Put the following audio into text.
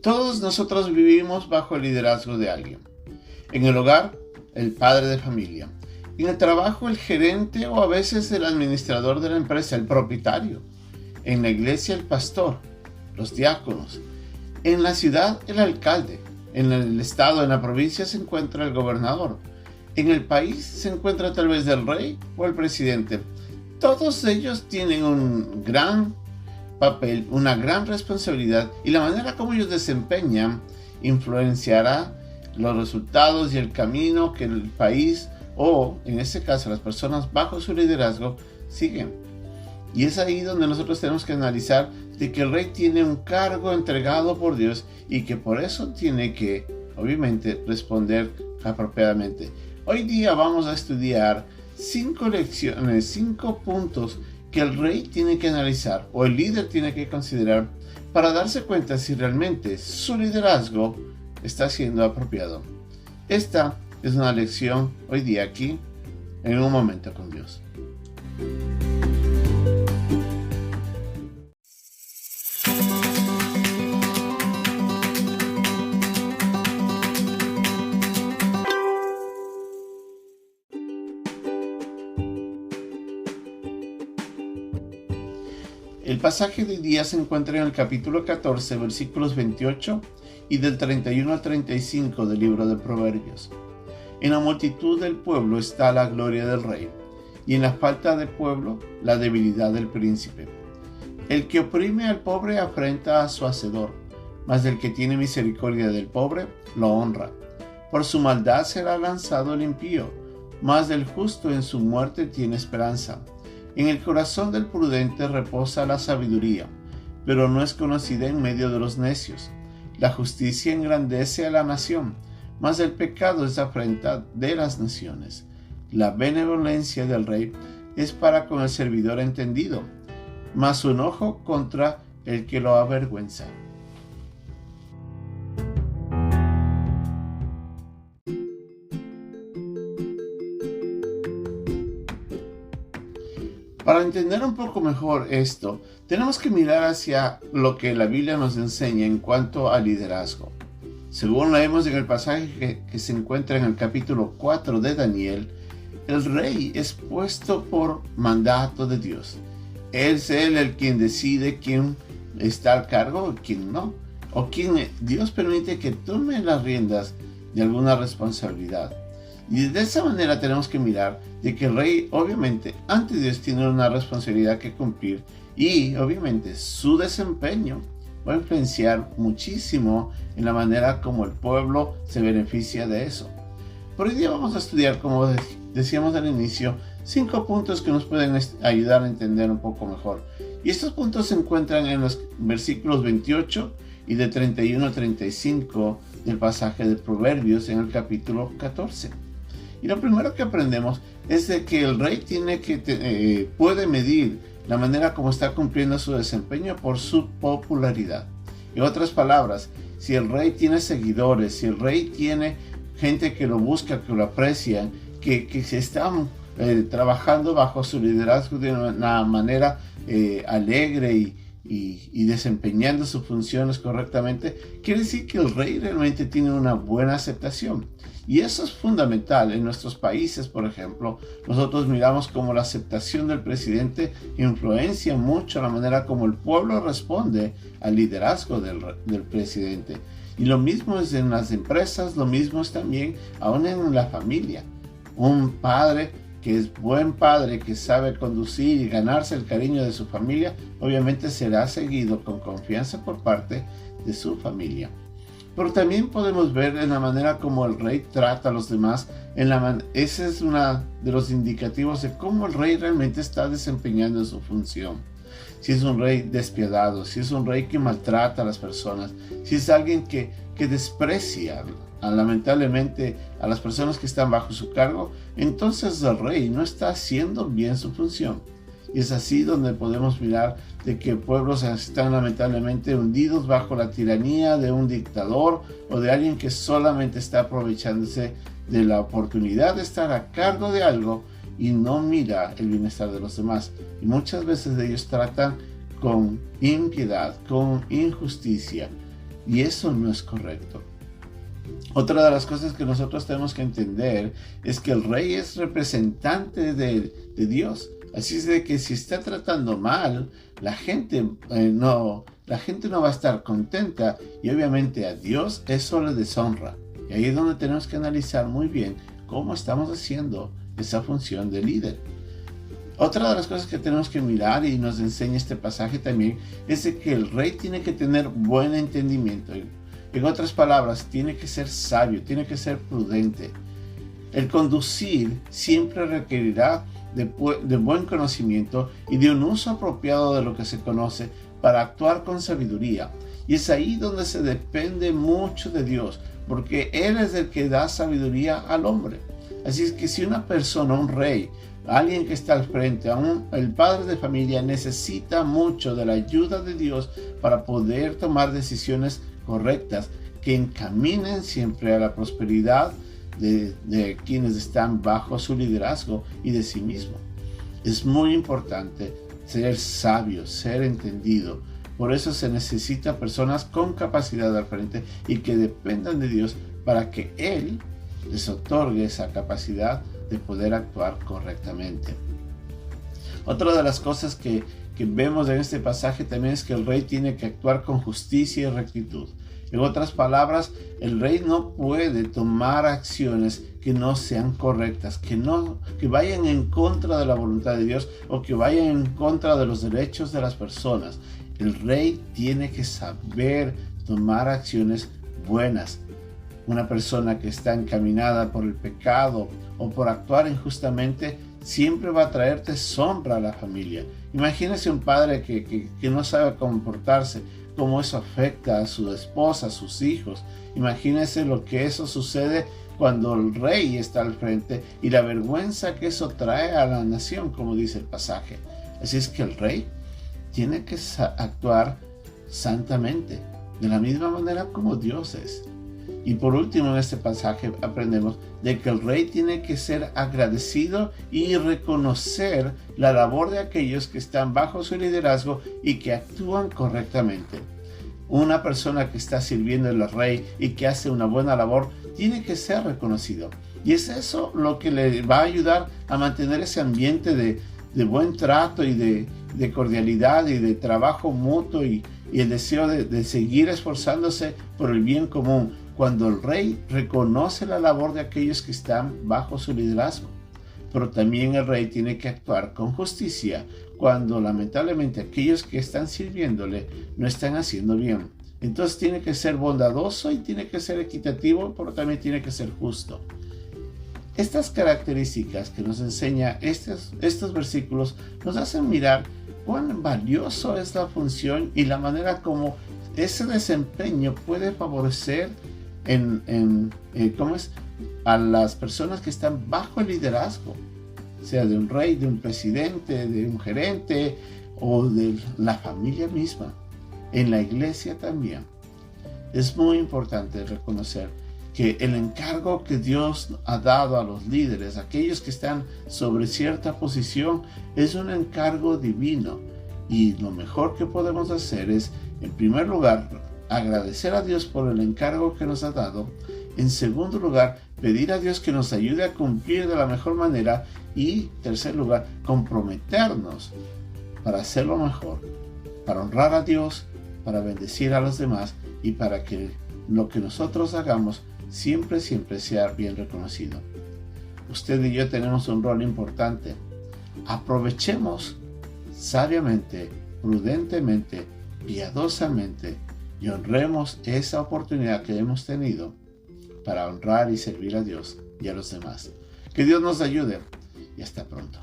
Todos nosotros vivimos bajo el liderazgo de alguien. En el hogar, el padre de familia. En el trabajo, el gerente o a veces el administrador de la empresa, el propietario. En la iglesia, el pastor, los diáconos. En la ciudad, el alcalde. En el estado, en la provincia, se encuentra el gobernador. En el país se encuentra tal vez el rey o el presidente. Todos ellos tienen un gran papel, una gran responsabilidad, y la manera como ellos desempeñan influenciará los resultados y el camino que el país, o en este caso las personas bajo su liderazgo, siguen. Y es ahí donde nosotros tenemos que analizar de que el rey tiene un cargo entregado por Dios y que por eso tiene que, obviamente, responder apropiadamente. Hoy día vamos a estudiar 5 lecciones, 5 puntos que el rey tiene que analizar o el líder tiene que considerar para darse cuenta si realmente su liderazgo está siendo apropiado. Esta es una lección hoy día aquí, en Un Momento con Dios. El pasaje de hoy día se encuentra en el capítulo 14, versículos 28 y del 31 al 35 del libro de Proverbios. En la multitud del pueblo está la gloria del rey, y en la falta de pueblo la debilidad del príncipe. El que oprime al pobre afrenta a su hacedor, mas el que tiene misericordia del pobre lo honra. Por su maldad será lanzado el impío, mas el justo en su muerte tiene esperanza. En el corazón del prudente reposa la sabiduría, pero no es conocida en medio de los necios. La justicia engrandece a la nación, mas el pecado es afrenta de las naciones. La benevolencia del rey es para con el servidor entendido, mas su enojo contra el que lo avergüenza. Para entender un poco mejor esto, tenemos que mirar hacia lo que la Biblia nos enseña en cuanto al liderazgo. Según leemos en el pasaje que se encuentra en el capítulo 4 de Daniel, el rey es puesto por mandato de Dios. Es él el quien decide quién está al cargo y quién no, o quién Dios permite que tome las riendas de alguna responsabilidad. Y de esa manera tenemos que mirar de que el rey, obviamente, ante Dios tiene una responsabilidad que cumplir, y obviamente su desempeño va a influenciar muchísimo en la manera como el pueblo se beneficia de eso. Por hoy día vamos a estudiar, como decíamos al inicio, 5 puntos que nos pueden ayudar a entender un poco mejor. Y estos puntos se encuentran en los versículos 28 y de 31 a 35 del pasaje de Proverbios en el capítulo 14. Y lo primero que aprendemos es de que el rey puede medir la manera como está cumpliendo su desempeño por su popularidad. En otras palabras, si el rey tiene seguidores, si el rey tiene gente que lo busca, que lo aprecia, que se están trabajando bajo su liderazgo de una manera alegre y desempeñando sus funciones correctamente, quiere decir que el rey realmente tiene una buena aceptación. Y eso es fundamental. En nuestros países, por ejemplo, nosotros miramos cómo la aceptación del presidente influencia mucho la manera como el pueblo responde al liderazgo del presidente. Y lo mismo es en las empresas, lo mismo es también aún en la familia. Un padre que es buen padre, que sabe conducir y ganarse el cariño de su familia, obviamente será seguido con confianza por parte de su familia. Pero también podemos ver en la manera como el rey trata a los demás. Ese es uno de los indicativos de cómo el rey realmente está desempeñando su función. Si es un rey despiadado, si es un rey que maltrata a las personas, si es alguien que desprecia lamentablemente a las personas que están bajo su cargo, entonces el rey no está haciendo bien su función. Y es así donde podemos mirar de que pueblos están lamentablemente hundidos bajo la tiranía de un dictador o de alguien que solamente está aprovechándose de la oportunidad de estar a cargo de algo y no mira el bienestar de los demás. Y muchas veces ellos tratan con impiedad, con injusticia, Y eso no es correcto. Otra de las cosas que nosotros tenemos que entender es que el rey es representante de Dios. Así es de que si está tratando mal, la gente no va a estar contenta, y obviamente a Dios eso le deshonra. Y ahí es donde tenemos que analizar muy bien cómo estamos haciendo esa función de líder. Otra de las cosas que tenemos que mirar, y nos enseña este pasaje también, es de que el rey tiene que tener buen entendimiento. En otras palabras, tiene que ser sabio, tiene que ser prudente. El conducir siempre requerirá de buen conocimiento y de un uso apropiado de lo que se conoce para actuar con sabiduría. Y es ahí donde se depende mucho de Dios, porque Él es el que da sabiduría al hombre. Así es que si una persona, un rey, alguien que está al frente, el padre de familia, necesita mucho de la ayuda de Dios para poder tomar decisiones correctas que encaminen siempre a la prosperidad de quienes están bajo su liderazgo y de sí mismo. Es muy importante ser sabio, ser entendido. Por eso se necesita personas con capacidad al frente y que dependan de Dios para que Él les otorgue esa capacidad de poder actuar correctamente. Otra de las cosas que vemos en este pasaje también es que el rey tiene que actuar con justicia y rectitud. En otras palabras, el rey no puede tomar acciones que no sean correctas, que vayan en contra de la voluntad de Dios o que vayan en contra de los derechos de las personas. El rey tiene que saber tomar acciones buenas. Una persona que está encaminada por el pecado o por actuar injustamente siempre va a traer deshonra a la familia. Imagínese un padre que no sabe comportarse, cómo eso afecta a su esposa, a sus hijos. Imagínese lo que eso sucede cuando el rey está al frente y la vergüenza que eso trae a la nación, como dice el pasaje. Así es que el rey tiene que actuar santamente, de la misma manera como Dios es. Y por último, en este pasaje aprendemos de que el rey tiene que ser agradecido y reconocer la labor de aquellos que están bajo su liderazgo y que actúan correctamente. Una persona que está sirviendo al rey y que hace una buena labor tiene que ser reconocido. Y es eso lo que le va a ayudar a mantener ese ambiente de buen trato y de cordialidad y de trabajo mutuo y el deseo de seguir esforzándose por el bien común, cuando el rey reconoce la labor de aquellos que están bajo su liderazgo. Pero también el rey tiene que actuar con justicia cuando lamentablemente aquellos que están sirviéndole no están haciendo bien. Entonces tiene que ser bondadoso y tiene que ser equitativo, pero también tiene que ser justo. Estas características que nos enseña estos versículos nos hacen mirar cuán valioso es la función y la manera como ese desempeño puede favorecer a las personas que están bajo el liderazgo, sea de un rey, de un presidente, de un gerente o de la familia misma, en la iglesia también. Es muy importante reconocer que el encargo que Dios ha dado a los líderes, aquellos que están sobre cierta posición, es un encargo divino, y lo mejor que podemos hacer es, en primer lugar, agradecer a Dios por el encargo que nos ha dado. En segundo lugar, pedir a Dios que nos ayude a cumplir de la mejor manera. Y en tercer lugar, comprometernos para hacerlo mejor, para honrar a Dios, para bendecir a los demás y para que lo que nosotros hagamos siempre sea bien reconocido. Usted y yo tenemos un rol importante. Aprovechemos sabiamente, prudentemente, piadosamente y honremos esa oportunidad que hemos tenido para honrar y servir a Dios y a los demás. Que Dios nos ayude y hasta pronto.